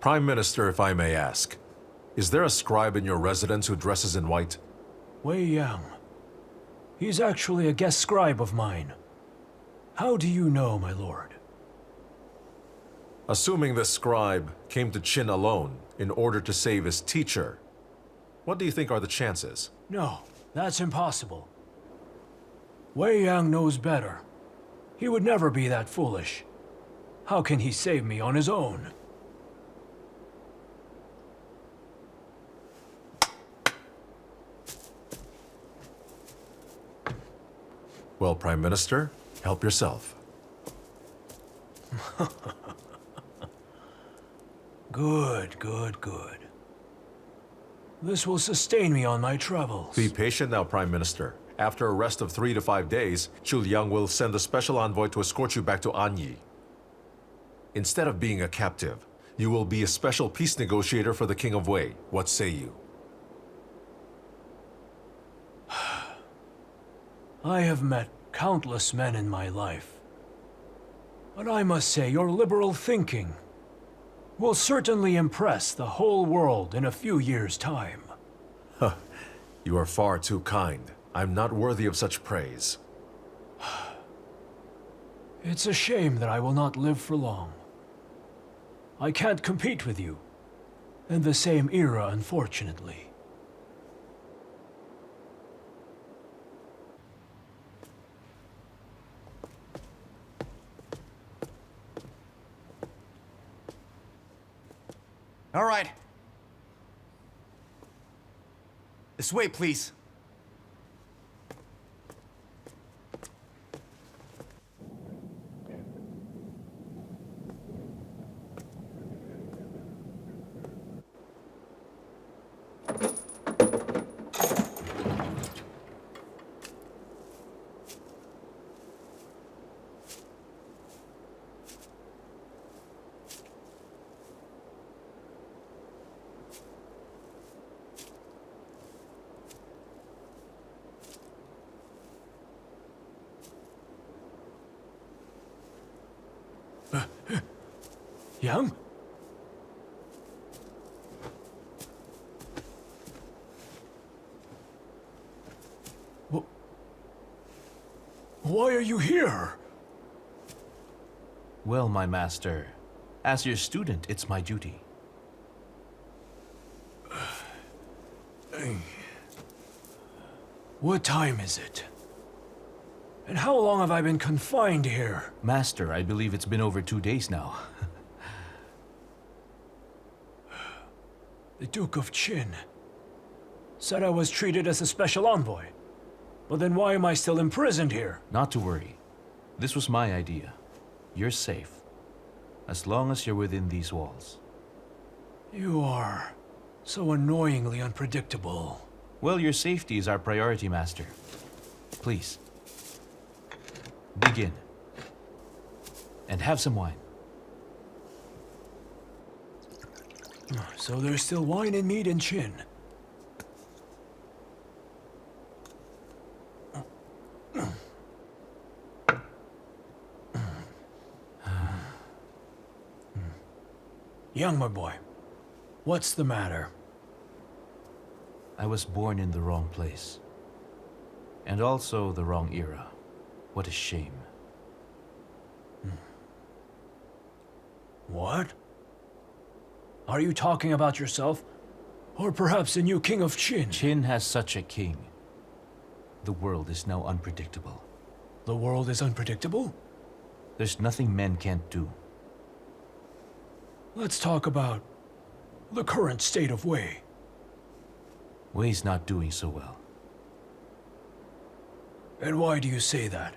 Prime Minister, if I may ask, is there a scribe in your residence who dresses in white? Wei Yang. He's actually a guest scribe of mine. How do you know, my lord? Assuming this scribe came to Qin alone in order to save his teacher, what do you think are the chances? No, that's impossible. Wei Yang knows better. He would never be that foolish. How can he save me on his own? Well, Prime Minister, help yourself. Good, good, good. This will sustain me on my travels. Be patient now, Prime Minister. After a rest of 3 to 5 days, Zhu Liang will send a special envoy to escort you back to Anyi. Instead of being a captive, you will be a special peace negotiator for the King of Wei. What say you? I have met countless men in my life. But I must say your liberal thinking will certainly impress the whole world in a few years' time. You are far too kind. I'm not worthy of such praise. It's a shame that I will not live for long. I can't compete with you in the same era, unfortunately. All right. This way, please. Yang? Why are you here? Well, my master, as your student, it's my duty. What time is it? And how long have I been confined here? Master, I believe it's been over 2 days now. The Duke of Qin said I was treated as a special envoy. But then why am I still imprisoned here? Not to worry. This was my idea. You're safe. As long as you're within these walls. You are so annoyingly unpredictable. Well, your safety is our priority, Master. Please. Begin. And have some wine. So there's still wine and meat in Qin. Young, my boy, what's the matter? I was born in the wrong place. And also the wrong era. What a shame. What? Are you talking about yourself? Or perhaps the new king of Qin? Qin has such a king. The world is now unpredictable. The world is unpredictable? There's nothing men can't do. Let's talk about the current state of Wei. Wei's not doing so well. And why do you say that?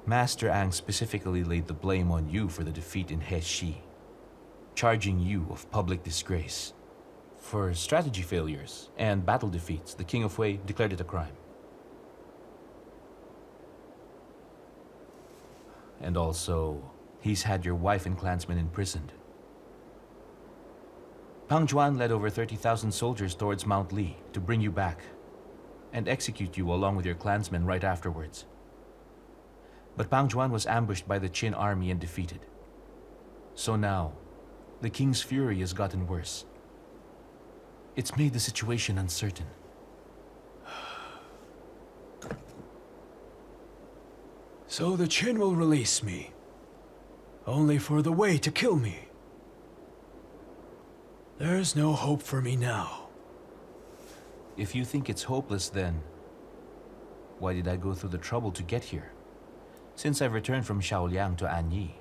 Master Ang specifically laid the blame on you for the defeat in Heshi, charging you of public disgrace. For strategy failures and battle defeats, the King of Wei declared it a crime. And also, he's had your wife and clansmen imprisoned. Pang Juan led over 30,000 soldiers towards Mount Li to bring you back and execute you along with your clansmen right afterwards. But Pang Juan was ambushed by the Qin army and defeated. So now, The king's fury has gotten worse. It's made the situation uncertain. So the Qin will release me, only for the Wei to kill me. There's no hope for me now. If you think it's hopeless, then why did I go through the trouble to get here? Since I've returned from Shaoliang to Anyi,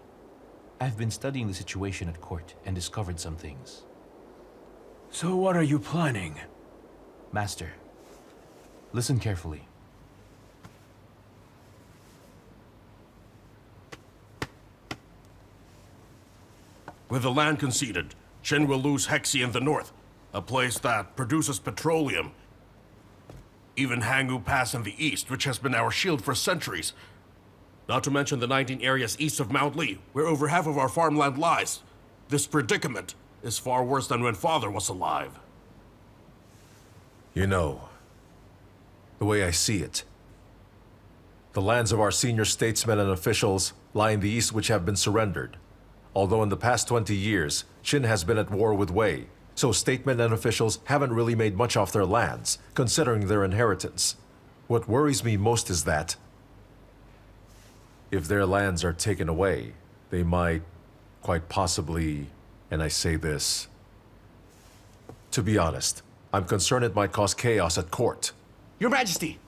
I've been studying the situation at court and discovered some things. So what are you planning? Master, listen carefully. With the land conceded, Qin will lose Hexi in the north, a place that produces petroleum. Even Hangu Pass in the east, which has been our shield for centuries. Not to mention the 19 areas east of Mount Li, where over half of our farmland lies. This predicament is far worse than when Father was alive. You know, the way I see it, the lands of our senior statesmen and officials lie in the east which have been surrendered. Although in the past 20 years, Qin has been at war with Wei, so statesmen and officials haven't really made much off their lands, considering their inheritance. What worries me most is that if their lands are taken away, they might, quite possibly, and I say this, to be honest, I'm concerned it might cause chaos at court. Your Majesty,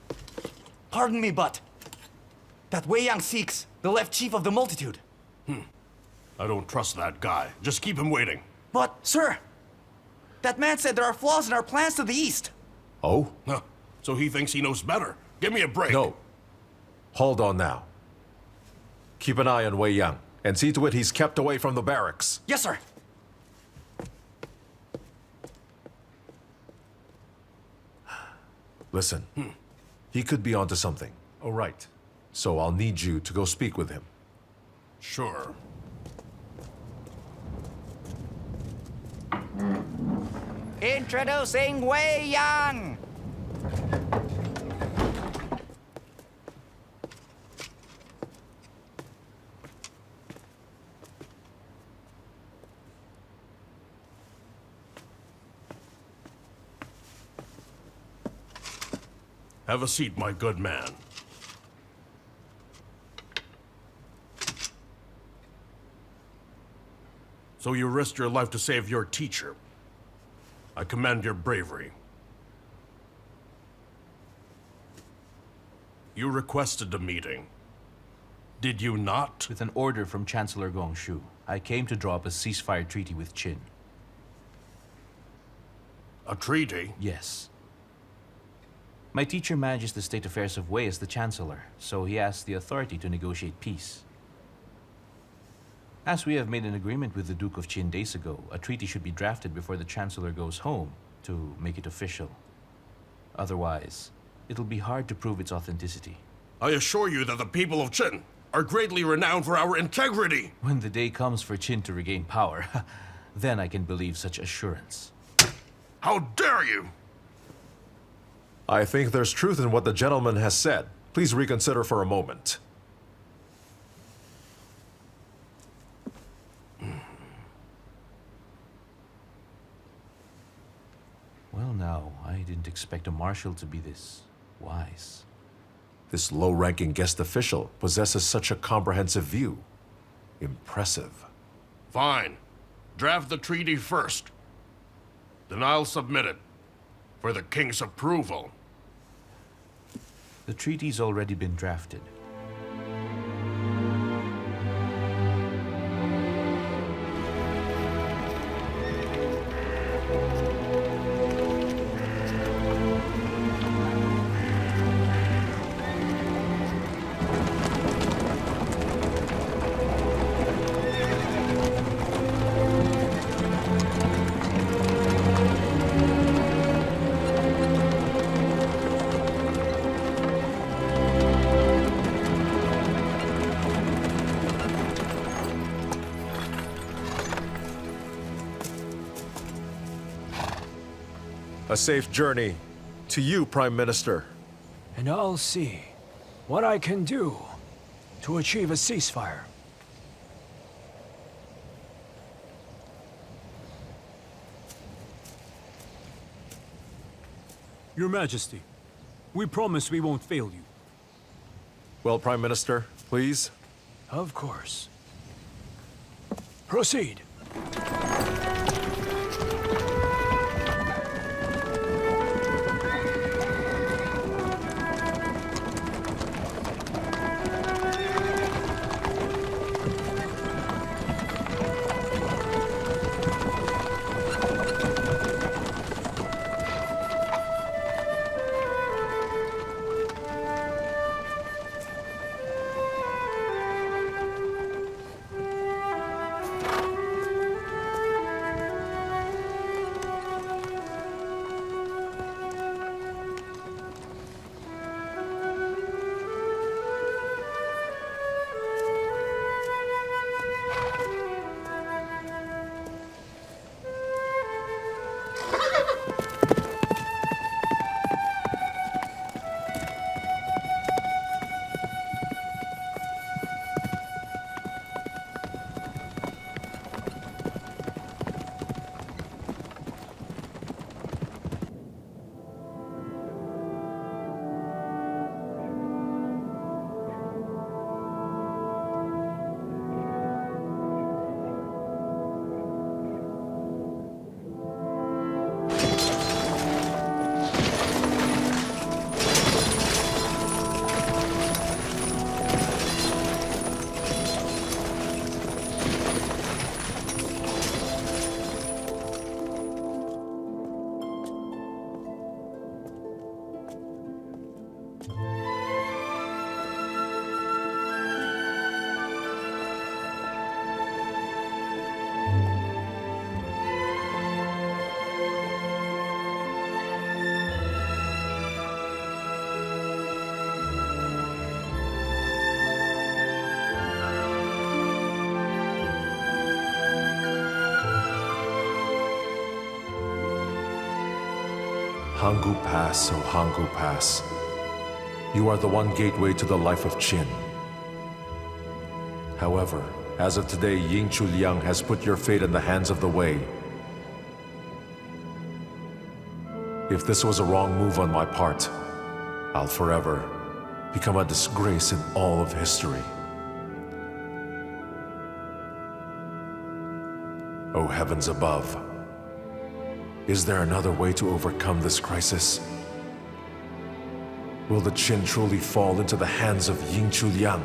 pardon me, but that Wei Yang seeks the left chief of the multitude. I don't trust that guy. Just keep him waiting. But, sir, that man said there are flaws in our plans to the east. Oh? Huh. So he thinks he knows better. Give me a break. No. Hold on now. Keep an eye on Wei Yang, and see to it he's kept away from the barracks. Yes, sir. Listen, he could be onto something. Oh, right. So I'll need you to go speak with him. Sure. Introducing Wei Yang. Have a seat, my good man. So you risked your life to save your teacher. I commend your bravery. You requested a meeting. Did you not? With an order from Chancellor Gongshu, I came to draw up a ceasefire treaty with Qin. A treaty? Yes. My teacher manages the state affairs of Wei as the Chancellor, so he asked the authority to negotiate peace. As we have made an agreement with the Duke of Qin days ago, a treaty should be drafted before the Chancellor goes home to make it official. Otherwise, it'll be hard to prove its authenticity. I assure you that the people of Qin are greatly renowned for our integrity. When the day comes for Qin to regain power, then I can believe such assurance. How dare you! I think there's truth in what the gentleman has said. Please reconsider for a moment. Well now, I didn't expect a marshal to be this wise. This low-ranking guest official possesses such a comprehensive view. Impressive. Fine. Draft the treaty first. Then I'll submit it for the king's approval. The treaty's already been drafted. A safe journey to you, Prime Minister. And I'll see what I can do to achieve a ceasefire. Your Majesty, we promise we won't fail you. Well, Prime Minister, please. Of course. Proceed. Hangu Pass, O Hangu Pass. You are the one gateway to the life of Qin. However, as of today, Ying Chuliang has put your fate in the hands of the Wei. If this was a wrong move on my part, I'll forever become a disgrace in all of history. O heavens above, is there another way to overcome this crisis? Will the Qin truly fall into the hands of Ying Chuliang?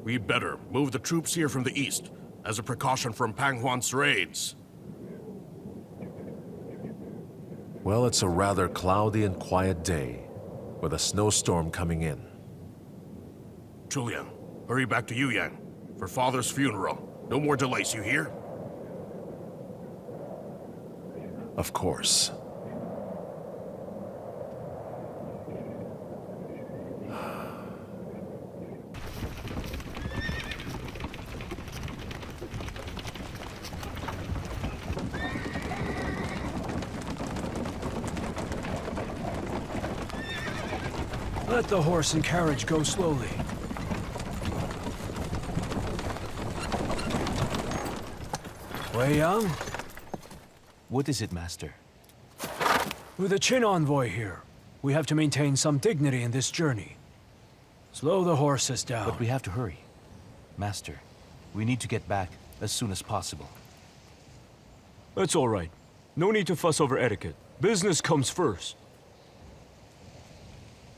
We'd better move the troops here from the east, as a precaution from Pang Huan's raids. Well, it's a rather cloudy and quiet day, with a snowstorm coming in. Chuliang, hurry back to Yuyang for Father's funeral. No more delays, you hear? Of course. Let the horse and carriage go slowly. Wei Yang, What is it, Master? with a Qin envoy here, we have to maintain some dignity in this journey. Slow the horses down. But we have to hurry. Master, we need to get back as soon as possible. That's all right. No need to fuss over etiquette. Business comes first.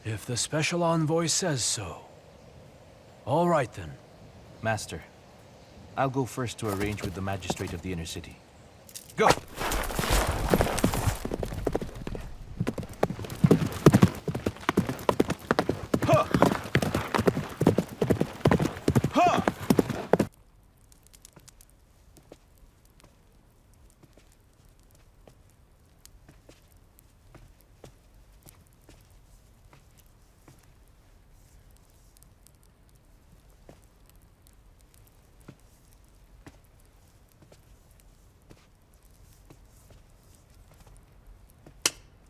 If the special envoy says so. All right then. Master, I'll go first to arrange with the magistrate of the inner city. Go!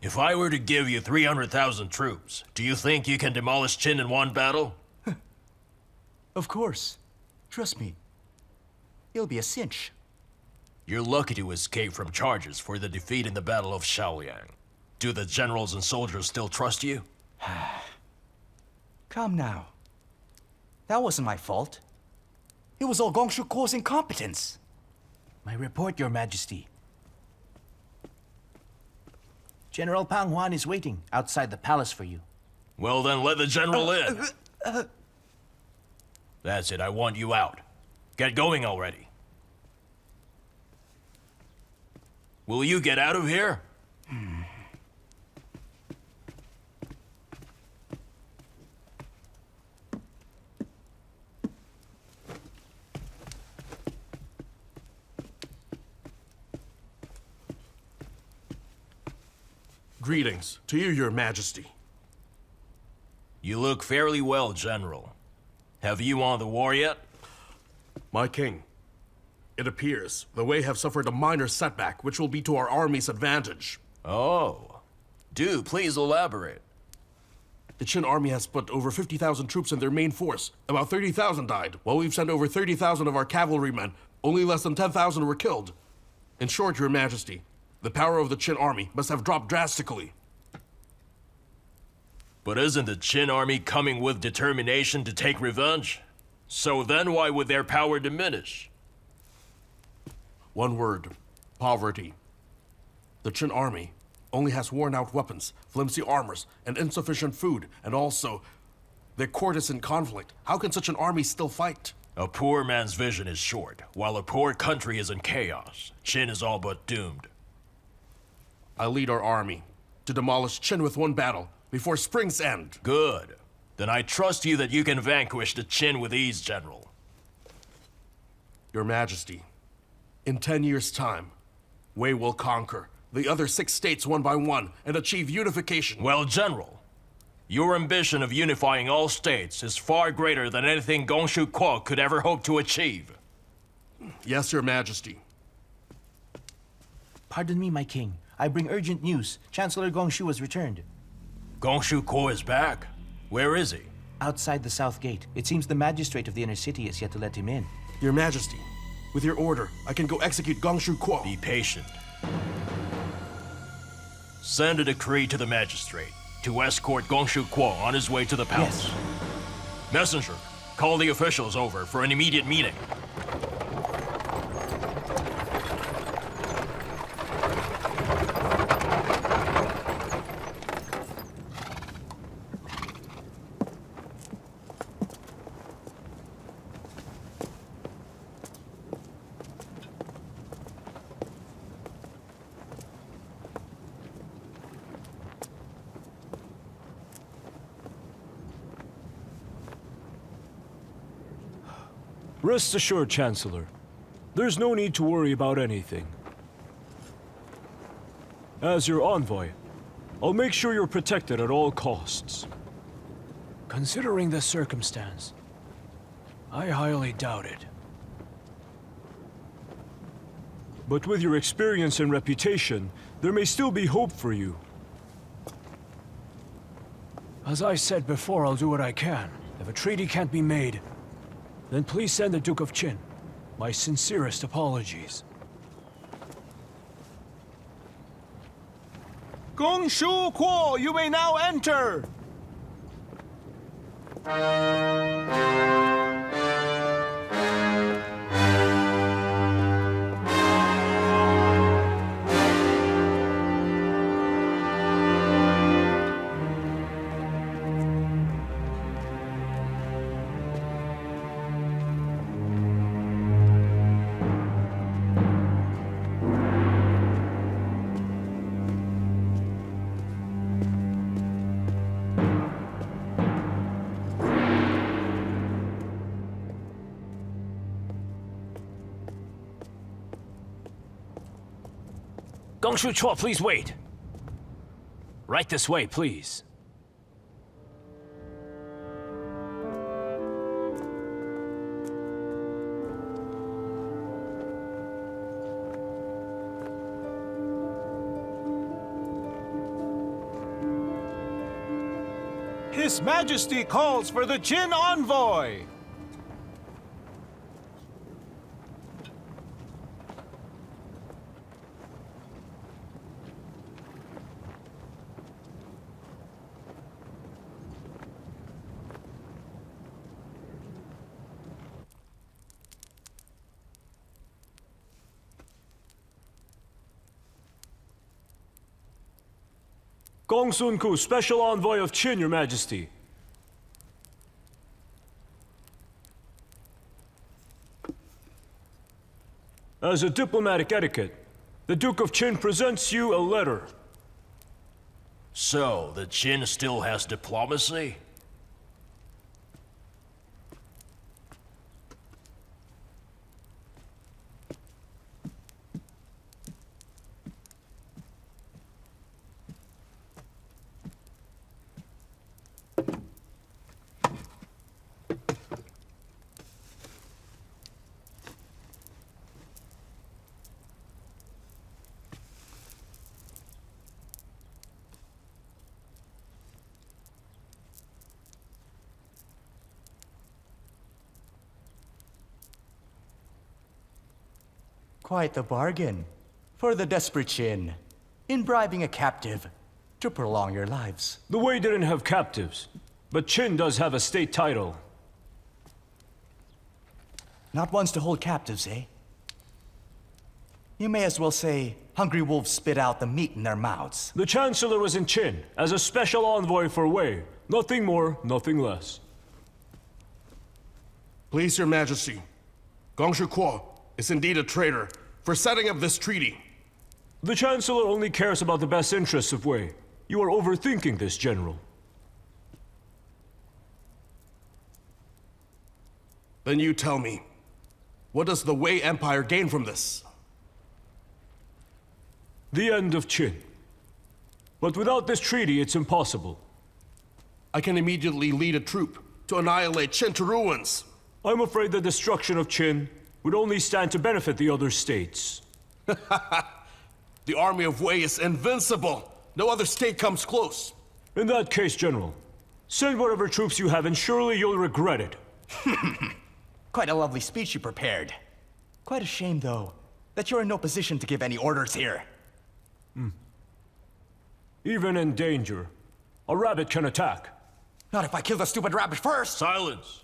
If I were to give you 300,000 troops, do you think you can demolish Qin in one battle? Of course. Trust me. It'll be a cinch. You're lucky to escape from charges for the defeat in the Battle of Shaoyang. Do the generals and soldiers still trust you? Come now. That wasn't my fault. It was all Gongshu Kuo's incompetence. My report, Your Majesty. General Pang Huan is waiting outside the palace for you. Well then, let the general in. That's it, I want you out. Get going already. Will you get out of here? Greetings to you, Your Majesty. You look fairly well, General. Have you won the war yet? My king, it appears the Wei have suffered a minor setback, which will be to our army's advantage. Oh. Do please elaborate. The Qin army has put over 50,000 troops in their main force. About 30,000 died, while we've sent over 30,000 of our cavalrymen. Only less than 10,000 were killed. In short, Your Majesty, the power of the Qin army must have dropped drastically. But isn't the Qin army coming with determination to take revenge? So then why would their power diminish? One word, poverty. The Qin army only has worn-out weapons, flimsy armors, and insufficient food, and also, their court is in conflict. How can such an army still fight? A poor man's vision is short, while a poor country is in chaos. Qin is all but doomed. I lead our army to demolish Qin with one battle before spring's end. Good. Then I trust you that you can vanquish the Qin with ease, General. Your Majesty, in 10 years' time, Wei will conquer the other 6 states one by one and achieve unification. Well, General, your ambition of unifying all states is far greater than anything Gongshu Kuo could ever hope to achieve. Yes, Your Majesty. Pardon me, my king. I bring urgent news. Chancellor Gongshu has returned. Gongshu Kuo is back? Where is he? Outside the south gate. It seems the magistrate of the inner city has yet to let him in. Your Majesty, with your order, I can go execute Gongshu Kuo. Be patient. Send a decree to the magistrate to escort Gongshu Kuo on his way to the palace. Yes. Messenger, call the officials over for an immediate meeting. Rest assured, Chancellor. There's no need to worry about anything. As your envoy, I'll make sure you're protected at all costs. Considering the circumstance, I highly doubt it. But with your experience and reputation, there may still be hope for you. As I said before, I'll do what I can. If a treaty can't be made, then please send the Duke of Qin my sincerest apologies. Gongshu Kuo, you may now enter! Gongshu Kuo, please wait. Right this way, please. His Majesty calls for the Qin envoy! Gong Sun Ku, Special Envoy of Qin, Your Majesty. As a diplomatic etiquette, the Duke of Qin presents you a letter. So, the Qin still has diplomacy? Quite the bargain for the desperate Qin in bribing a captive to prolong your lives. The Wei didn't have captives, but Qin does have a state title. Not ones to hold captives, eh? You may as well say hungry wolves spit out the meat in their mouths. The Chancellor was in Qin as a special envoy for Wei. Nothing more, nothing less. Please, Your Majesty, Gongshu Kuo is indeed a traitor for setting up this treaty. The Chancellor only cares about the best interests of Wei. You are overthinking this, General. Then you tell me, what does the Wei Empire gain from this? The end of Qin. But without this treaty, it's impossible. I can immediately lead a troop to annihilate Qin to ruins. I'm afraid the destruction of Qin would only stand to benefit the other states. The army of Wei is invincible. No other state comes close. In that case, General, send whatever troops you have and surely you'll regret it. Quite a lovely speech you prepared. Quite a shame, though, that you're in no position to give any orders here. Even in danger, a rabbit can attack. Not if I kill the stupid rabbit first! Silence!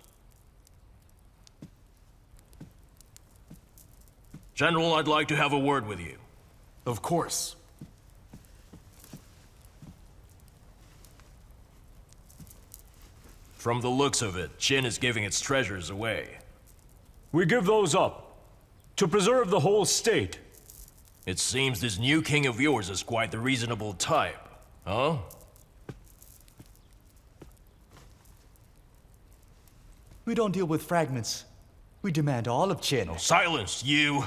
General, I'd like to have a word with you. Of course. From the looks of it, Qin is giving its treasures away. We give those up to preserve the whole state. It seems this new king of yours is quite the reasonable type, huh? We don't deal with fragments. We demand all of Qin. Silence, you!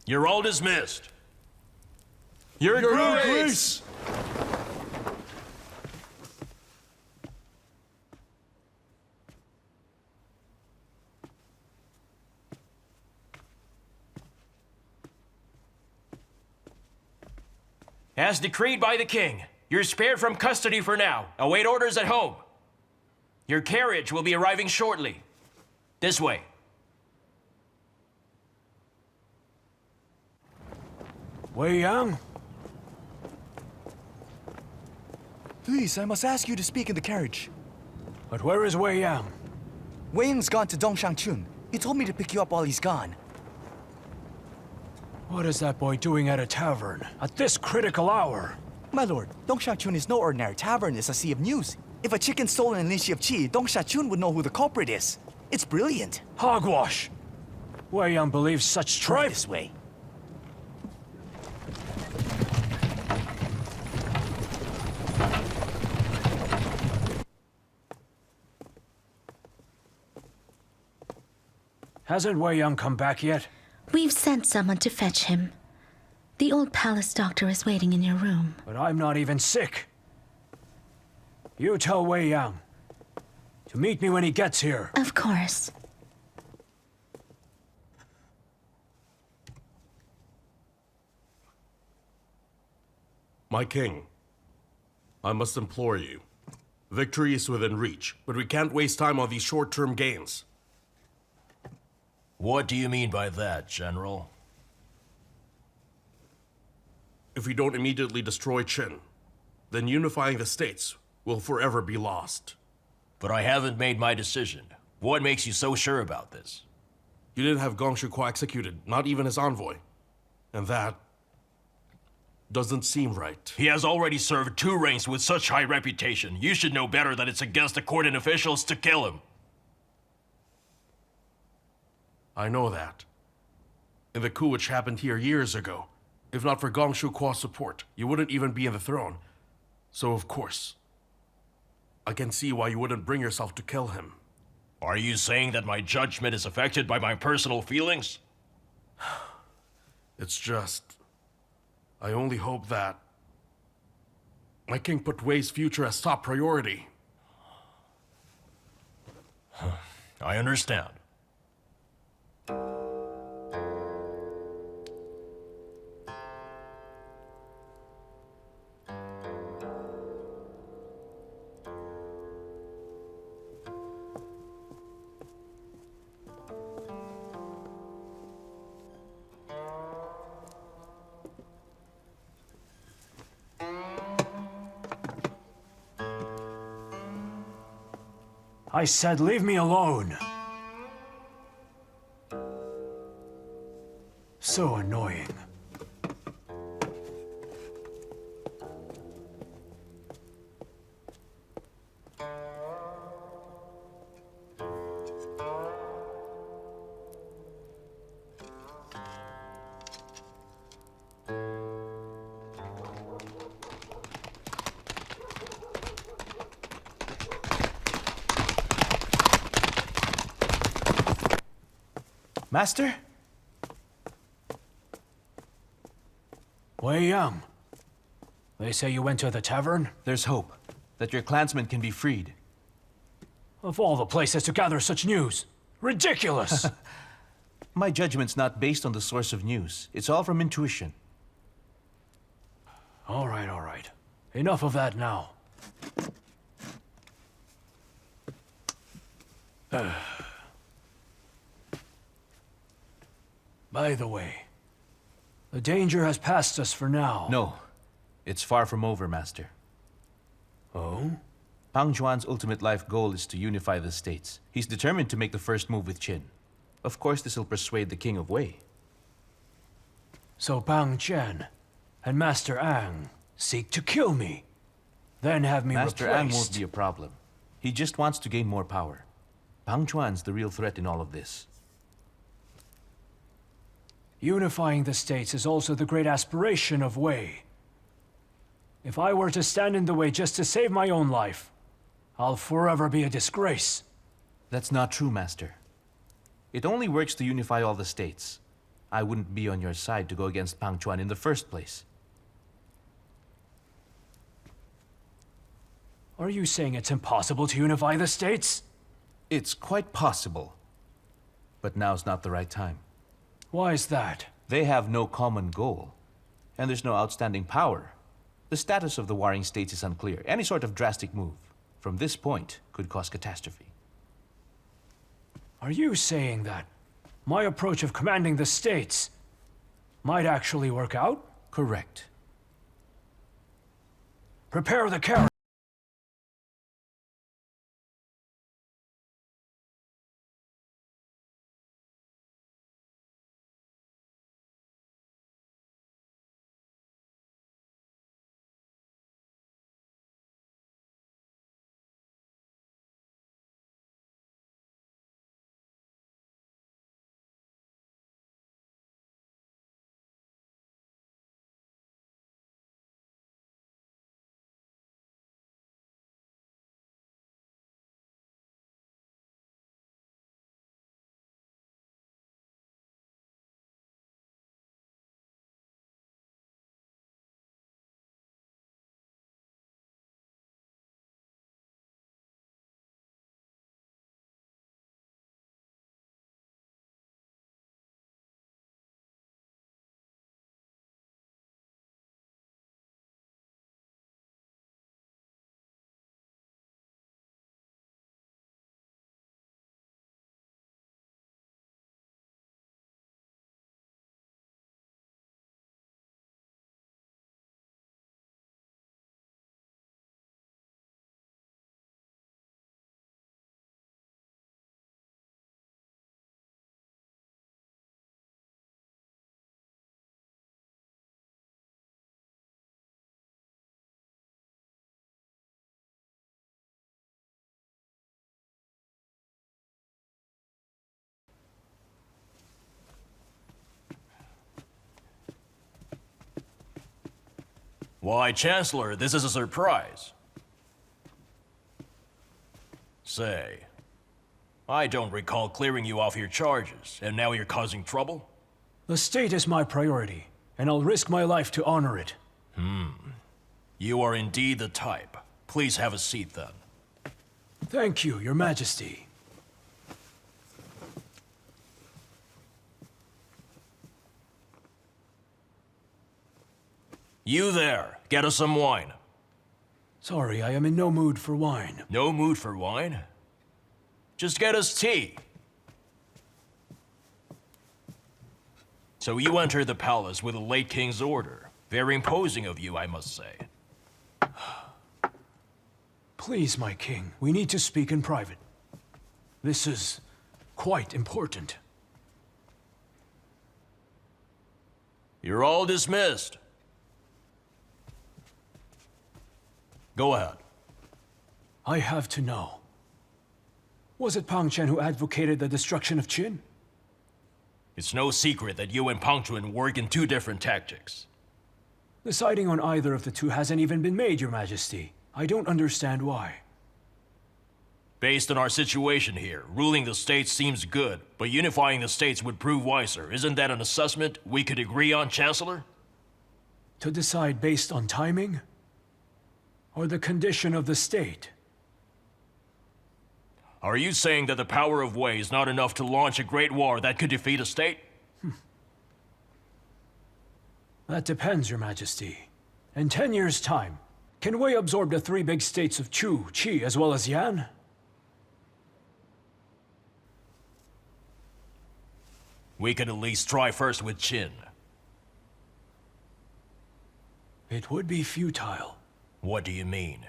You're all dismissed. Your Grace! As decreed by the king, you're spared from custody for now. Await orders at home. Your carriage will be arriving shortly. This way. Wei Yang? Please, I must ask you to speak in the carriage. But where is Wei Yang? Wei Ying's gone to Dongshangchun. He told me to pick you up while he's gone. What is that boy doing at a tavern at this critical hour? My lord, Dongshangchun is no ordinary tavern. It's a sea of news. If a chicken stolen in Lishi of Qi, Dongshangchun would know who the culprit is. It's brilliant. Hogwash! Wei Yang believes such Try tripe. this way. Hasn't Wei Yang come back yet? We've sent someone to fetch him. The old palace doctor is waiting in your room. But I'm not even sick. You tell Wei Yang to meet me when he gets here. Of course. My king, I must implore you. Victory is within reach, but we can't waste time on these short-term gains. What do you mean by that, General? If we don't immediately destroy Qin, then unifying the states will forever be lost. But I haven't made my decision. What makes you so sure about this? You didn't have Gongshu Kuo executed, not even his envoy. And that doesn't seem right. He has already served 2 reigns with such high reputation. You should know better that it's against the court and officials to kill him. I know that. In the coup which happened here years ago, if not for Gong Shuqua's support, you wouldn't even be in the throne. So of course, I can see why you wouldn't bring yourself to kill him. Are you saying that my judgment is affected by my personal feelings? It's just, I only hope that my king put Wei's future as top priority. I understand. I said leave me alone. So annoying. Master? Wei Yang. They say you went to the tavern? There's hope that your clansmen can be freed. Of all the places to gather such news. Ridiculous! My judgment's not based on the source of news. It's all from intuition. All right. Enough of that now. By the way, the danger has passed us for now. No, it's far from over, Master. Oh? Pang Juan's ultimate life goal is to unify the states. He's determined to make the first move with Qin. Of course, this will persuade the King of Wei. So Pang Chen and Master Ang seek to kill me, then have me Master replaced. Ang won't be a problem. He just wants to gain more power. Pang Juan's the real threat in all of this. Unifying the states is also the great aspiration of Wei. If I were to stand in the way just to save my own life, I'll forever be a disgrace. That's not true, Master. It only works to unify all the states. I wouldn't be on your side to go against Pang Juan in the first place. Are you saying it's impossible to unify the states? It's quite possible. But now's not the right time. Why is that? They have no common goal, and there's no outstanding power. The status of the warring states is unclear. Any sort of drastic move from this point could cause catastrophe. Are you saying that my approach of commanding the states might actually work out? Correct. Prepare the carriage. Why, Chancellor, this is a surprise. Say, I don't recall clearing you off your charges, and now you're causing trouble? The state is my priority, and I'll risk my life to honor it. You are indeed the type. Please have a seat then. Thank you, Your Majesty. You there, get us some wine. Sorry, I am in no mood for wine. No mood for wine? Just get us tea. So you enter the palace with the late king's order. Very imposing of you, I must say. Please, my king, we need to speak in private. This is quite important. You're all dismissed. Go ahead. I have to know. Was it Pang Chen who advocated the destruction of Qin? It's no secret that you and Pang Chun work in two different tactics. Deciding on either of the two hasn't even been made, Your Majesty. I don't understand why. Based on our situation here, ruling the states seems good, but unifying the states would prove wiser. Isn't that an assessment we could agree on, Chancellor? To decide based on timing? Or the condition of the state? Are you saying that the power of Wei is not enough to launch a great war that could defeat a state? That depends, Your Majesty. In 10 years' time, can Wei absorb the three big states of Chu, Qi, as well as Yan? We could at least try first with Qin. It would be futile. What do you mean?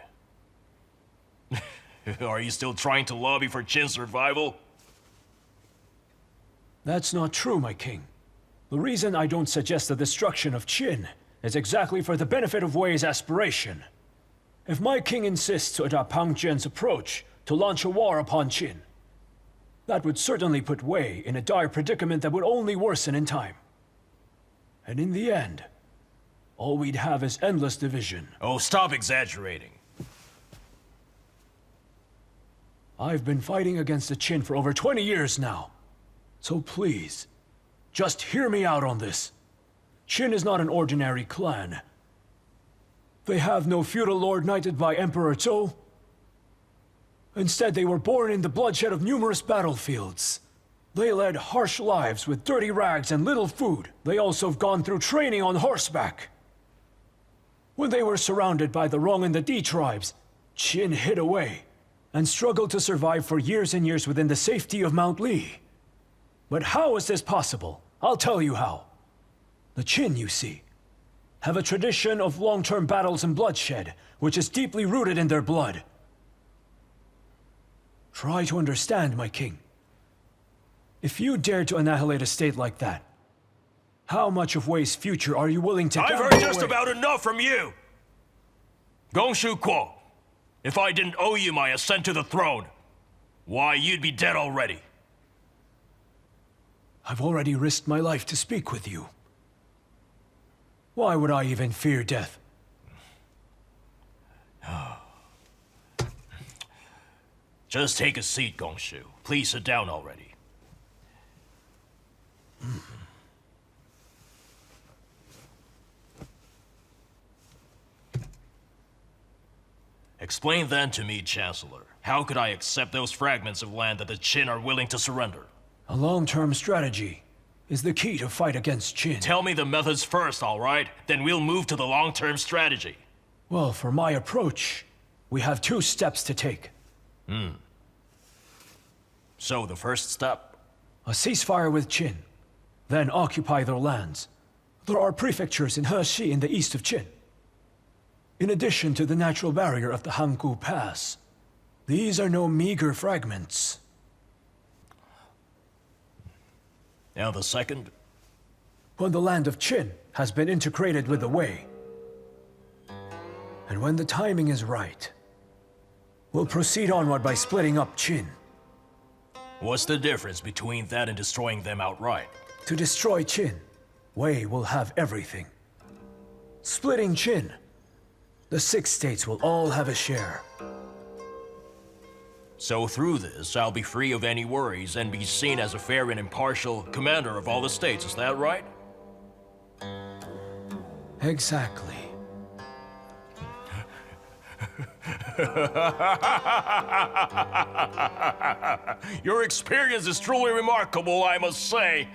Are you still trying to lobby for Qin's survival? That's not true, my king. The reason I don't suggest the destruction of Qin is exactly for the benefit of Wei's aspiration. If my king insists to adopt Pang Zhen's approach to launch a war upon Qin, that would certainly put Wei in a dire predicament that would only worsen in time. And in the end, all we'd have is endless division. Oh, stop exaggerating. I've been fighting against the Qin for over 20 years now. So please, just hear me out on this. Qin is not an ordinary clan. They have no feudal lord knighted by Emperor Zhou. Instead, they were born in the bloodshed of numerous battlefields. They led harsh lives with dirty rags and little food. They also have gone through training on horseback. When they were surrounded by the Rong and the Di tribes, Qin hid away and struggled to survive for years and years within the safety of Mount Li. But how is this possible? I'll tell you how. The Qin, you see, have a tradition of long-term battles and bloodshed, which is deeply rooted in their blood. Try to understand, my king. If you dare to annihilate a state like that, how much of Wei's future are you willing to I've gamble heard just away? about enough from you! Gongshu Kuo, if I didn't owe you my ascent to the throne, why, you'd be dead already. I've already risked my life to speak with you. Why would I even fear death? Just take a seat, Gongshu. Please sit down already. Explain then to me, Chancellor. How could I accept those fragments of land that the Qin are willing to surrender? A long-term strategy is the key to fight against Qin. Tell me the methods first, all right? Then we'll move to the long-term strategy. Well, for my approach, we have 2 steps to take. So the first step? A ceasefire with Qin, then occupy their lands. There are prefectures in Hexi in the east of Qin. In addition to the natural barrier of the Hangu Pass, these are no meager fragments. Now the second? When the land of Qin has been integrated with the Wei, and when the timing is right, we'll proceed onward by splitting up Qin. What's the difference between that and destroying them outright? To destroy Qin, Wei will have everything. Splitting Qin The 6 states will all have a share. So through this, I'll be free of any worries and be seen as a fair and impartial commander of all the states, is that right? Exactly. Your experience is truly remarkable, I must say.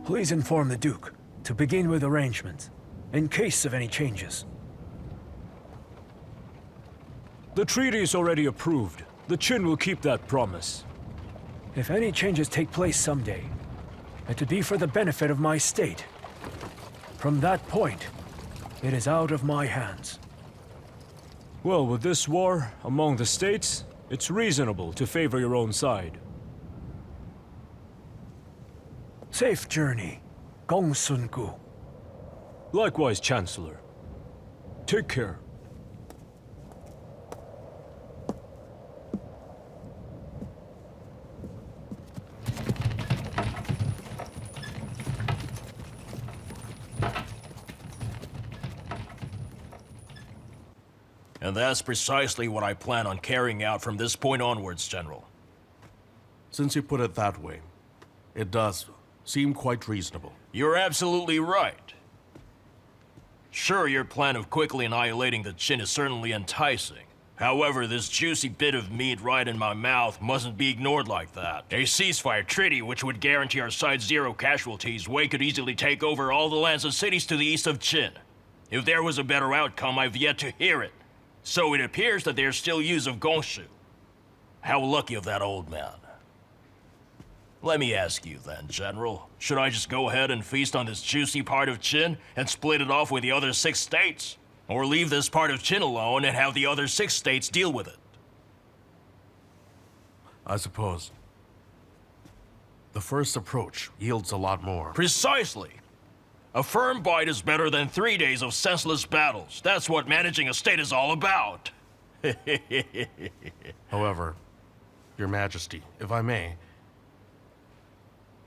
Please inform the Duke to begin with arrangements, in case of any changes. The treaty is already approved. The Qin will keep that promise. If any changes take place someday, it would be for the benefit of my state. From that point, it is out of my hands. Well, with this war among the states, it's reasonable to favor your own side. Safe journey, Gong Sun Gu. Likewise, Chancellor. Take care. And that's precisely what I plan on carrying out from this point onwards, General. Since you put it that way, it does seem quite reasonable. You're absolutely right. Sure, your plan of quickly annihilating the Qin is certainly enticing. However, this juicy bit of meat right in my mouth mustn't be ignored like that. A ceasefire treaty which would guarantee our side 0 casualties, Wei could easily take over all the lands and cities to the east of Qin. If there was a better outcome, I've yet to hear it. So it appears that there's still use of Gongshu. How lucky of that old man. Let me ask you then, General. Should I just go ahead and feast on this juicy part of Qin and split it off with the other 6 states? Or leave this part of Qin alone and have the other 6 states deal with it? I suppose the first approach yields a lot more. Precisely. A firm bite is better than 3 days of senseless battles. That's what managing a state is all about. However, Your Majesty, if I may,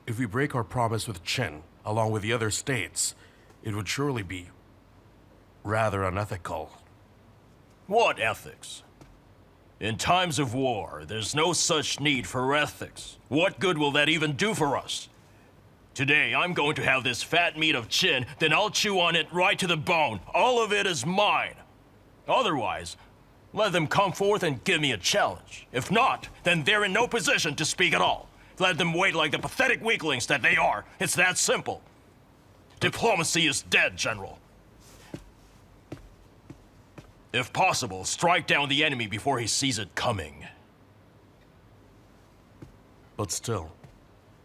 if we break our promise with Qin, along with the other states, it would surely be rather unethical. What ethics? In times of war, there's no such need for ethics. What good will that even do for us? Today, I'm going to have this fat meat of Qin, then I'll chew on it right to the bone. All of it is mine. Otherwise, let them come forth and give me a challenge. If not, then they're in no position to speak at all. Let them wait like the pathetic weaklings that they are. It's that simple. Diplomacy is dead, General. If possible, strike down the enemy before he sees it coming. But still,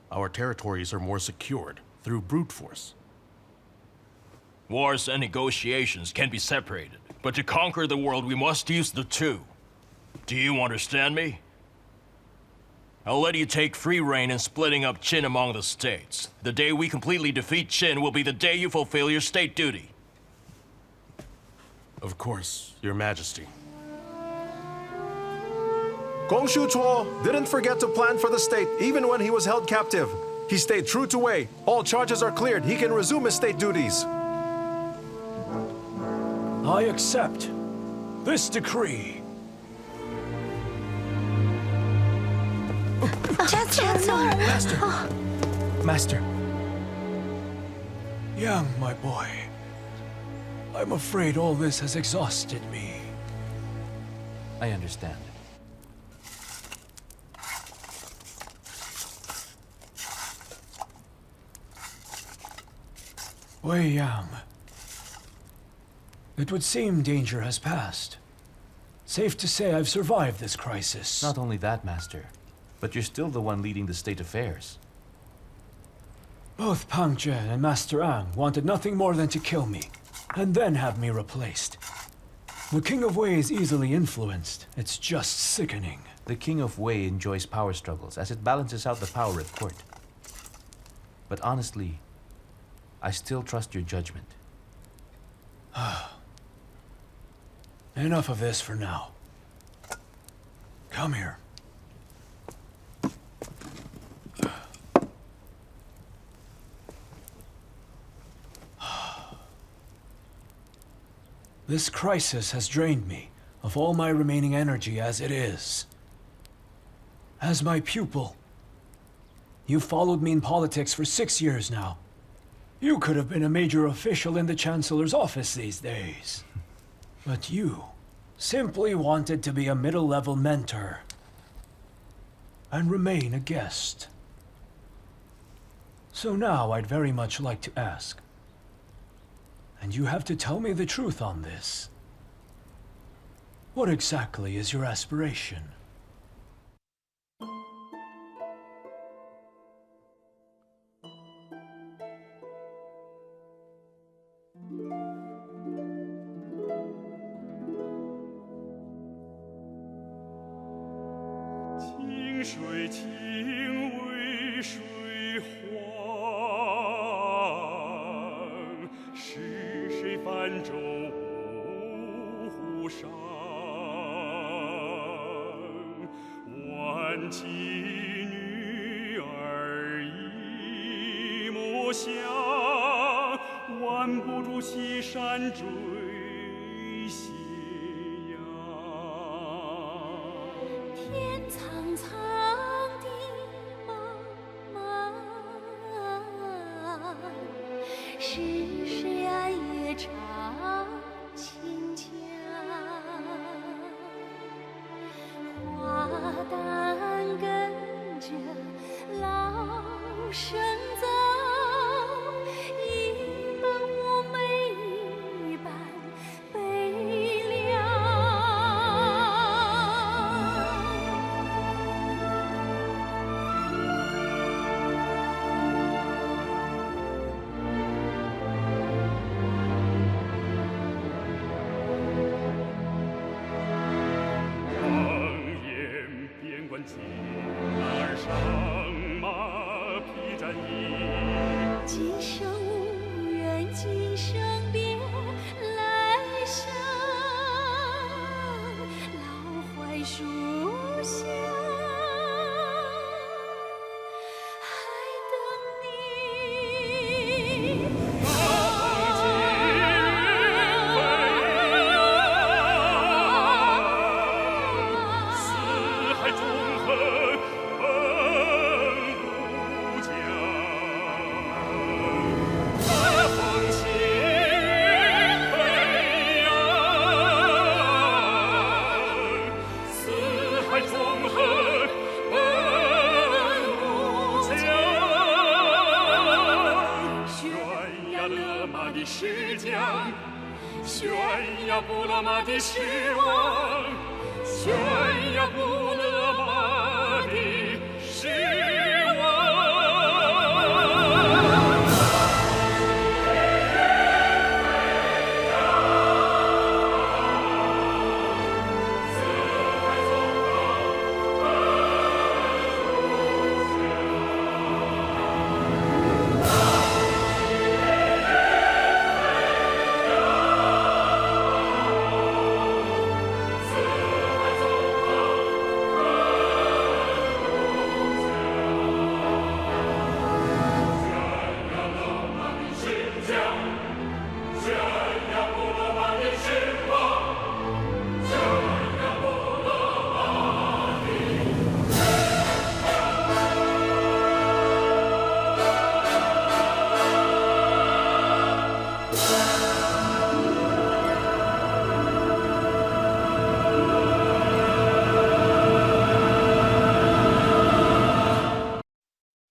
our territories are more secured through brute force. Wars and negotiations can be separated, but to conquer the world, we must use the two. Do you understand me? I'll let you take free rein in splitting up Qin among the states. The day we completely defeat Qin will be the day you fulfill your state duty. Of course, Your Majesty. Gongshu Chuo didn't forget to plan for the state even when he was held captive. He stayed true to Wei. All charges are cleared. He can resume his state duties. I accept this decree. Chancellor! Master. Yang, my boy. I'm afraid all this has exhausted me. I understand. Wei Yang. It would seem danger has passed. Safe to say I've survived this crisis. Not only that, Master, but you're still the one leading the state affairs. Both Pang Jie and Master Ang wanted nothing more than to kill me, and then have me replaced. The King of Wei is easily influenced. It's just sickening. The King of Wei enjoys power struggles as it balances out the power at court. But honestly, I still trust your judgment. Enough of this for now. Come here. This crisis has drained me of all my remaining energy as it is. As my pupil, you followed me in politics for 6 years now. You could have been a major official in the Chancellor's office these days. But you simply wanted to be a middle-level mentor and remain a guest. So now I'd very much like to ask, and you have to tell me the truth on this. What exactly is your aspiration?